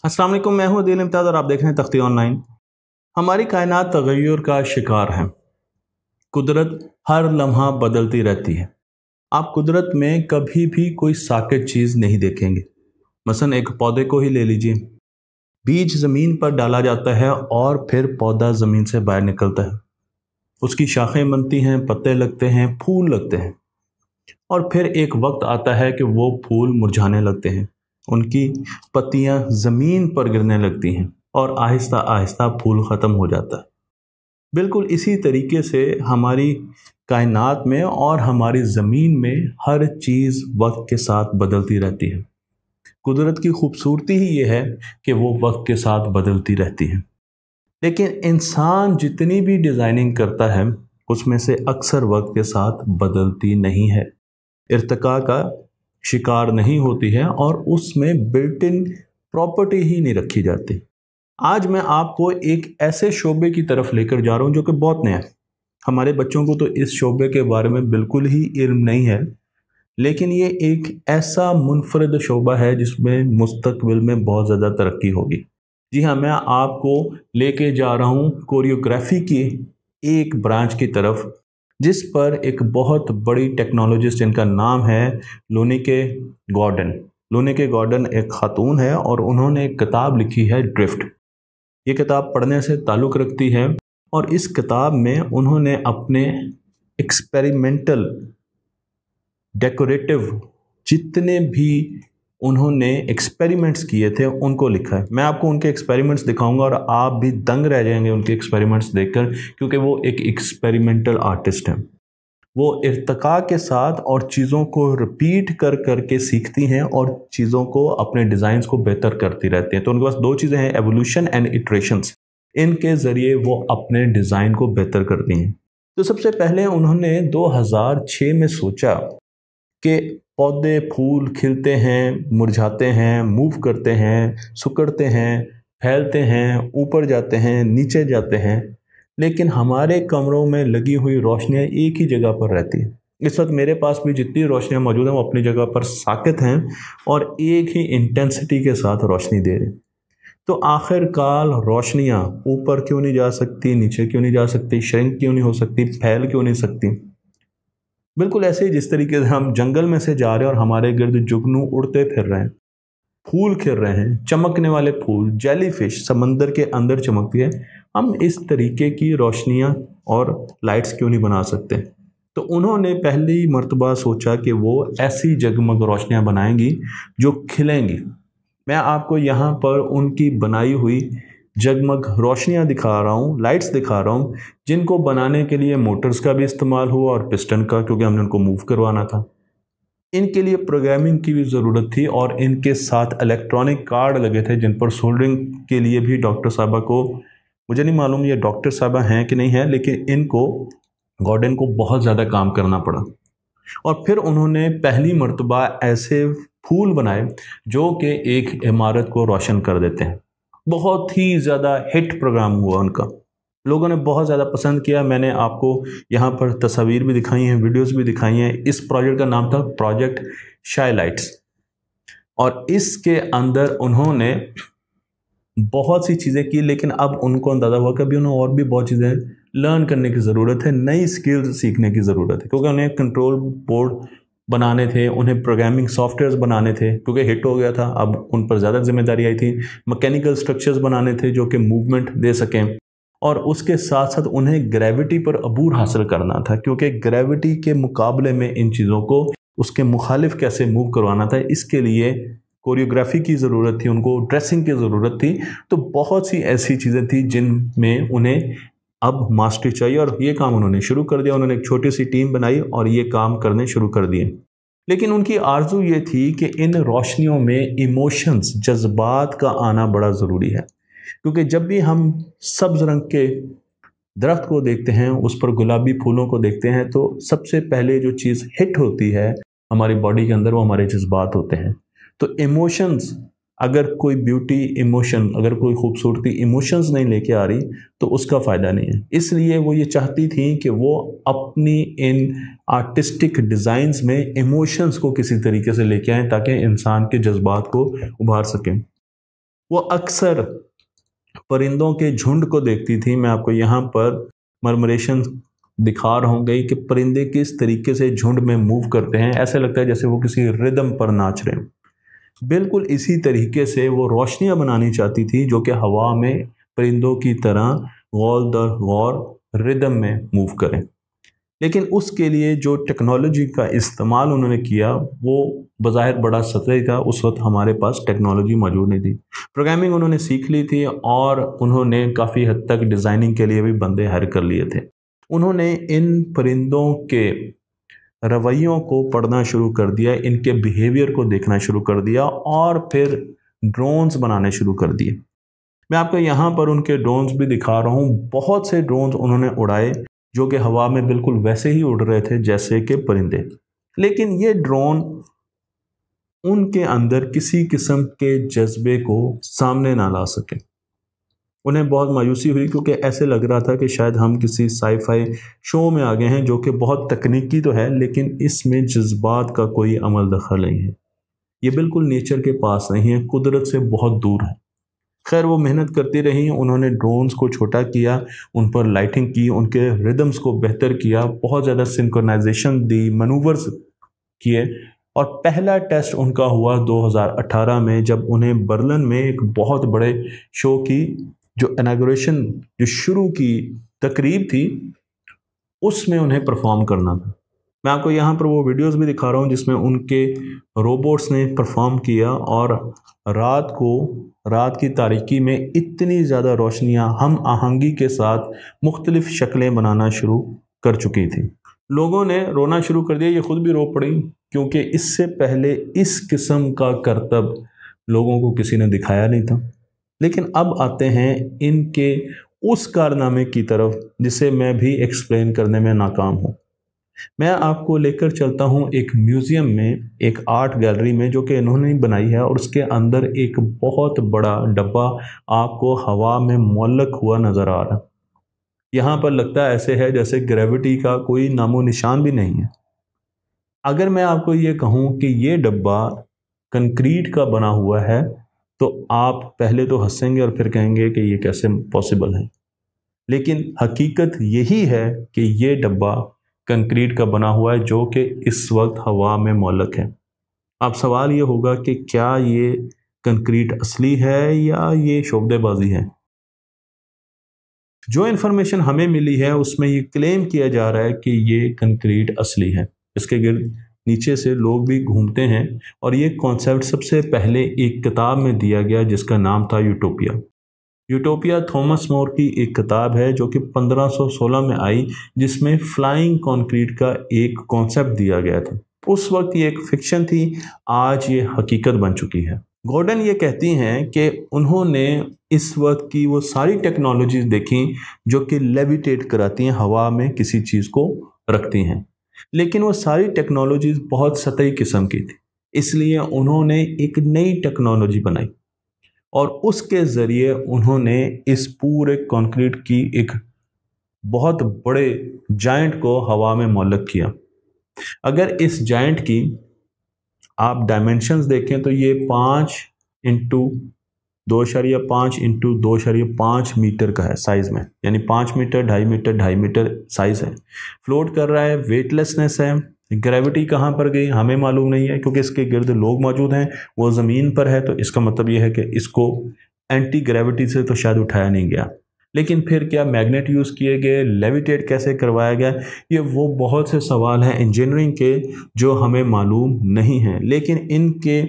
अस्सलाम वालेकुम, मैं हूं अदील इम्तियाज़ और आप देख रहे हैं तख्ती ऑनलाइन। हमारी कायनात तगय्युर का शिकार है। कुदरत हर लम्हा बदलती रहती है। आप कुदरत में कभी भी कोई साकित चीज़ नहीं देखेंगे। मसलन एक पौधे को ही ले लीजिए। बीज ज़मीन पर डाला जाता है और फिर पौधा ज़मीन से बाहर निकलता है। उसकी शाखें बनती हैं, पत्ते लगते हैं, फूल लगते हैं और फिर एक वक्त आता है कि वो फूल मुरझाने लगते हैं। उनकी पत्तियां ज़मीन पर गिरने लगती हैं और आहिस्ता आहिस्ता फूल ख़त्म हो जाता है। बिल्कुल इसी तरीके से हमारी कायनात में और हमारी ज़मीन में हर चीज़ वक्त के साथ बदलती रहती है। कुदरत की खूबसूरती ही ये है कि वो वक्त के साथ बदलती रहती है। लेकिन इंसान जितनी भी डिज़ाइनिंग करता है उसमें से अक्सर वक्त के साथ बदलती नहीं है, इर्तिका का शिकार नहीं होती है और उसमें बिल्ट इन प्रॉपर्टी ही नहीं रखी जाती। आज मैं आपको एक ऐसे शोबे की तरफ लेकर जा रहा हूं जो कि बहुत नया है। हमारे बच्चों को तो इस शोबे के बारे में बिल्कुल ही इल्म नहीं है, लेकिन ये एक ऐसा मुनफरद शोबा है जिसमें मुस्तकबिल में बहुत ज़्यादा तरक्की होगी। जी हाँ, मैं आपको लेके जा रहा हूँ कोरियोग्राफी की एक ब्रांच की तरफ, जिस पर एक बहुत बड़ी टेक्नोलॉजिस्ट जिनका नाम है लोनिके गॉर्डन। लोनिके गॉर्डन एक खातून है और उन्होंने एक किताब लिखी है ड्रिफ्ट। ये किताब पढ़ने से ताल्लुक़ रखती है और इस किताब में उन्होंने अपने एक्सपेरिमेंटल डेकोरेटिव जितने भी उन्होंने एक्सपेरिमेंट्स किए थे उनको लिखा है। मैं आपको उनके एक्सपेरिमेंट्स दिखाऊंगा और आप भी दंग रह जाएंगे उनके एक्सपेरिमेंट्स देखकर, क्योंकि वो एक एक्सपेरिमेंटल आर्टिस्ट हैं। वो इर्तिका के साथ और चीज़ों को रिपीट कर करके सीखती हैं और चीज़ों को, अपने डिज़ाइंस को बेहतर करती रहती हैं। तो उनके पास दो चीज़ें हैं, एवोल्यूशन एंड इटरेशंस। इनके ज़रिए वो अपने डिज़ाइन को बेहतर करती हैं। तो सबसे पहले उन्होंने 2006 में सोचा कि पौधे फूल खिलते हैं, मुरझाते हैं, मूव करते हैं, सिकुड़ते हैं, फैलते हैं, ऊपर जाते हैं, नीचे जाते हैं, लेकिन हमारे कमरों में लगी हुई रोशनियाँ एक ही जगह पर रहती हैं। इस वक्त मेरे पास भी जितनी रोशनियाँ मौजूद हैं वो अपनी जगह पर साकित हैं और एक ही इंटेंसिटी के साथ रोशनी दे रही हैं। तो आखिरकार रोशनियाँ ऊपर क्यों नहीं जा सकती, नीचे क्यों नहीं जा सकती, श्रिंक क्यों नहीं हो सकती, फैल क्यों नहीं सकती? बिल्कुल ऐसे ही जिस तरीके से हम जंगल में से जा रहे हैं और हमारे गिर्द जुगनू उड़ते फिर रहे हैं, फूल खिल रहे हैं, चमकने वाले फूल, जेलीफिश समंदर के अंदर चमकती है, हम इस तरीके की रोशनियाँ और लाइट्स क्यों नहीं बना सकते? तो उन्होंने पहली मर्तबा सोचा कि वो ऐसी जगमग रोशनियाँ बनाएंगी जो खिलेंगी। मैं आपको यहाँ पर उनकी बनाई हुई जगमग रोशनियाँ दिखा रहा हूँ, लाइट्स दिखा रहा हूँ, जिनको बनाने के लिए मोटर्स का भी इस्तेमाल हुआ और पिस्टन का, क्योंकि हमने उनको मूव करवाना था। इनके लिए प्रोग्रामिंग की भी ज़रूरत थी और इनके साथ इलेक्ट्रॉनिक कार्ड लगे थे जिन पर सोल्डरिंग के लिए भी डॉक्टर साहबा को, मुझे नहीं मालूम ये डॉक्टर साहबा हैं कि नहीं है, लेकिन इनको, गॉर्डन को बहुत ज़्यादा काम करना पड़ा। और फिर उन्होंने पहली मर्तबा ऐसे फूल बनाए जो कि एक इमारत को रोशन कर देते हैं। बहुत ही ज़्यादा हिट प्रोग्राम हुआ उनका, लोगों ने बहुत ज़्यादा पसंद किया। मैंने आपको यहाँ पर तस्वीर भी दिखाई हैं, वीडियोस भी दिखाई हैं। इस प्रोजेक्ट का नाम था प्रोजेक्ट शाई लाइट्स और इसके अंदर उन्होंने बहुत सी चीज़ें की, लेकिन अब उनको अंदाज़ा हुआ कि अभी उन्हें और भी बहुत चीज़ें लर्न करने की ज़रूरत है, नई स्किल्स सीखने की ज़रूरत है, क्योंकि उन्हें कंट्रोल बोर्ड बनाने थे, उन्हें प्रोग्रामिंग सॉफ्टवेयर्स बनाने थे, क्योंकि हिट हो गया था, अब उन पर ज़्यादा जिम्मेदारी आई थी। मैकेनिकल स्ट्रक्चर्स बनाने थे जो कि मूवमेंट दे सकें और उसके साथ साथ उन्हें ग्रेविटी पर अबूर हासिल करना था, क्योंकि ग्रेविटी के मुकाबले में इन चीज़ों को उसके मुखालिफ कैसे मूव करवाना था, इसके लिए कोरियोग्राफी की ज़रूरत थी, उनको ड्रेसिंग की ज़रूरत थी। तो बहुत सी ऐसी चीज़ें थी जिनमें उन्हें अब मास्टरी चाहिए और ये काम उन्होंने शुरू कर दिया। उन्होंने एक छोटी सी टीम बनाई और ये काम करने शुरू कर दिए। लेकिन उनकी आरजू ये थी कि इन रोशनियों में इमोशंस, जज्बात का आना बड़ा ज़रूरी है, क्योंकि जब भी हम सब्ज़ रंग के दरख्त को देखते हैं, उस पर गुलाबी फूलों को देखते हैं, तो सबसे पहले जो चीज़ हिट होती है हमारी बॉडी के अंदर वो हमारे जज्बात होते हैं। तो इमोशंस, अगर कोई ब्यूटी इमोशन, अगर कोई खूबसूरती इमोशंस नहीं लेके आ रही तो उसका फ़ायदा नहीं है। इसलिए वो ये चाहती थी कि वो अपनी इन आर्टिस्टिक डिज़ाइंस में इमोशंस को किसी तरीके से लेके आएँ ताकि इंसान के जज्बात को उभार सकें। वो अक्सर परिंदों के झुंड को देखती थी। मैं आपको यहाँ पर मर्मरेशन दिखा रहा हूँ गई कि परिंदे किस तरीके से झुंड में मूव करते हैं, ऐसे लगता है जैसे वो किसी रिदम पर नाच रहे हैं। बिल्कुल इसी तरीके से वो रोशनियाँ बनानी चाहती थी जो कि हवा में परिंदों की तरह गौर दर गौर रिदम में मूव करें। लेकिन उसके लिए जो टेक्नोलॉजी का इस्तेमाल उन्होंने किया वो बज़ाहिर बड़ा सतही था। उस वक्त हमारे पास टेक्नोलॉजी मौजूद नहीं थी। प्रोग्रामिंग उन्होंने सीख ली थी और उन्होंने काफ़ी हद तक डिज़ाइनिंग के लिए भी बंदे हायर कर लिए थे। उन्होंने इन परिंदों के रवैयों को पढ़ना शुरू कर दिया, इनके बिहेवियर को देखना शुरू कर दिया और फिर ड्रोन्स बनाने शुरू कर दिए। मैं आपको यहाँ पर उनके ड्रोन्स भी दिखा रहा हूँ। बहुत से ड्रोन्स उन्होंने उड़ाए जो कि हवा में बिल्कुल वैसे ही उड़ रहे थे जैसे कि परिंदे। लेकिन ये ड्रोन उनके अंदर किसी किस्म के जज्बे को सामने ना ला सके। उन्हें बहुत मायूसी हुई क्योंकि ऐसे लग रहा था कि शायद हम किसी साई-फाई शो में आ गए हैं जो कि बहुत तकनीकी तो है लेकिन इसमें जज्बात का कोई अमल दखल नहीं है। ये बिल्कुल नेचर के पास नहीं है, कुदरत से बहुत दूर है। खैर वो मेहनत करती रही, उन्होंने ड्रोन्स को छोटा किया, उन पर लाइटिंग की, उनके रिदम्स को बेहतर किया, बहुत ज़्यादा सिंक्रोनाइजेशन दी, मैनूवर्स किए और पहला टेस्ट उनका हुआ 2018 में जब उन्हें बर्लिन में एक बहुत बड़े शो की जो इनॉग्रेशन जो शुरू की तकरीब थी उसमें उन्हें परफॉर्म करना था। मैं आपको यहाँ पर वो वीडियोस भी दिखा रहा हूँ जिसमें उनके रोबोट्स ने परफॉर्म किया और रात की तारीकी में इतनी ज़्यादा रोशनियाँ हम आहंगी के साथ मुख्तलिफ शक्लें बनाना शुरू कर चुकी थी। लोगों ने रोना शुरू कर दिया, ये खुद भी रो पड़ी क्योंकि इससे पहले इस किस्म का करतब लोगों को किसी ने दिखाया नहीं था। लेकिन अब आते हैं इनके उस कारनामे की तरफ जिसे मैं भी एक्सप्लेन करने में नाकाम हूँ। मैं आपको लेकर चलता हूँ एक म्यूज़ियम में, एक आर्ट गैलरी में जो कि इन्होंने बनाई है और उसके अंदर एक बहुत बड़ा डब्बा आपको हवा में मुअल्लक हुआ नज़र आ रहा है। यहाँ पर लगता है ऐसे है जैसे ग्रेविटी का कोई नामो निशान भी नहीं है। अगर मैं आपको ये कहूँ कि ये डब्बा कंक्रीट का बना हुआ है तो आप पहले तो हंसेंगे और फिर कहेंगे कि ये कैसे पॉसिबल है, लेकिन हकीकत यही है कि ये डब्बा कंक्रीट का बना हुआ है जो कि इस वक्त हवा में मुअल्लक है। अब सवाल ये होगा कि क्या ये कंक्रीट असली है या ये शोबदेबाजी है। जो इन्फॉर्मेशन हमें मिली है उसमें ये क्लेम किया जा रहा है कि ये कंक्रीट असली है। इसके गिर्द नीचे से लोग भी घूमते हैं और ये कॉन्सेप्ट सबसे पहले एक किताब में दिया गया जिसका नाम था यूटोपिया। यूटोपिया थॉमस मोर की एक किताब है जो कि 1516 में आई जिसमें फ्लाइंग कंक्रीट का एक कॉन्सेप्ट दिया गया था। उस वक्त ये एक फिक्शन थी, आज ये हकीकत बन चुकी है। गॉर्डन ये कहती हैं कि उन्होंने इस वक्त की वो सारी टेक्नोलॉजीज देखी जो कि लेविटेट कराती हैं, हवा में किसी चीज़ को रखती हैं, लेकिन वो सारी टेक्नोलॉजीज बहुत सतही किस्म की थी। इसलिए उन्होंने एक नई टेक्नोलॉजी बनाई और उसके ज़रिए उन्होंने इस पूरे कंक्रीट की एक बहुत बड़े जायंट को हवा में मुअल्लक किया। अगर इस जायंट की आप डायमेंशंस देखें तो ये 5 इंटू 2.5 इंटू 2.5 मीटर का है साइज़ में, यानी 5 मीटर 2.5 मीटर साइज़ है। फ्लोट कर रहा है, वेटलेसनेस है। ग्रेविटी कहाँ पर गई हमें मालूम नहीं है क्योंकि इसके गिर्द लोग मौजूद हैं, वो ज़मीन पर है, तो इसका मतलब ये है कि इसको एंटी ग्रेविटी से तो शायद उठाया नहीं गया। लेकिन फिर क्या मैग्नेट यूज़ किए गए, लेविटेट कैसे करवाया गया, ये वो बहुत से सवाल हैं इंजीनियरिंग के जो हमें मालूम नहीं हैं। लेकिन इनके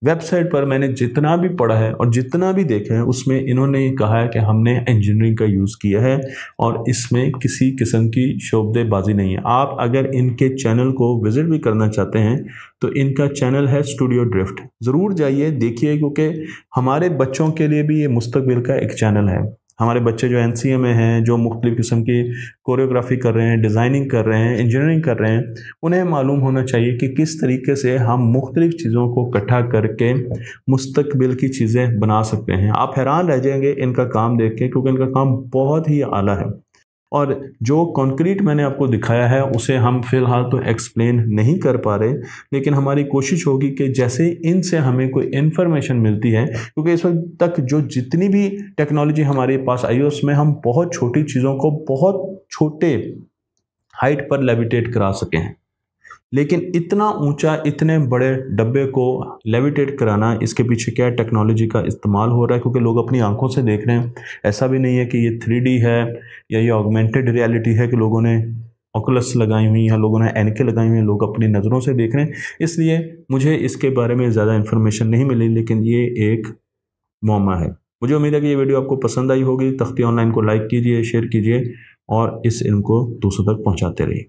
वेबसाइट पर मैंने जितना भी पढ़ा है और जितना भी देखा है उसमें इन्होंने ये कहा है कि हमने इंजीनियरिंग का यूज़ किया है और इसमें किसी किस्म की शोबदेबाजी नहीं है। आप अगर इनके चैनल को विज़िट भी करना चाहते हैं तो इनका चैनल है स्टूडियो ड्रिफ्ट, ज़रूर जाइए देखिए क्योंकि हमारे बच्चों के लिए भी ये मुस्तकबिल का एक चैनल है। हमारे बच्चे जो NCA में हैं, जो मुख्तलिफ़ किस्म की कोरियोग्राफी कर रहे हैं, डिज़ाइनिंग कर रहे हैं, इंजीनियरिंग कर रहे हैं, उन्हें मालूम होना चाहिए कि किस तरीके से हम मुख्तलिफ़ चीज़ों को इकट्ठा करके मुस्तकबिल की चीज़ें बना सकते हैं। आप हैरान रह जाएंगे इनका काम देख के क्योंकि इनका काम बहुत ही आला है और जो कंक्रीट मैंने आपको दिखाया है उसे हम फिलहाल तो एक्सप्लेन नहीं कर पा रहे, लेकिन हमारी कोशिश होगी कि जैसे इनसे हमें कोई इन्फॉर्मेशन मिलती है, क्योंकि इस वक्त तक जो जितनी भी टेक्नोलॉजी हमारे पास आई है उसमें हम बहुत छोटी चीज़ों को बहुत छोटे हाइट पर लेविटेट करा सके हैं, लेकिन इतना ऊंचा इतने बड़े डब्बे को लेविटेट कराना, इसके पीछे क्या टेक्नोलॉजी का इस्तेमाल हो रहा है, क्योंकि लोग अपनी आंखों से देख रहे हैं। ऐसा भी नहीं है कि ये 3D है या ये ऑगमेंटेड रियलिटी है कि लोगों ने ऑकुलस लगाई हुई हैं, लोगों ने ऐनकें लगाई हुई हैं, लोग अपनी नज़रों से देख रहे हैं। इसलिए मुझे इसके बारे में ज़्यादा इन्फॉर्मेशन नहीं मिली, लेकिन ये एक मौमा है। मुझे उम्मीद है कि ये वीडियो आपको पसंद आई होगी। तख्ती ऑनलाइन को लाइक कीजिए, शेयर कीजिए और इस इल्म को दूसरों तक पहुँचाते रहिए।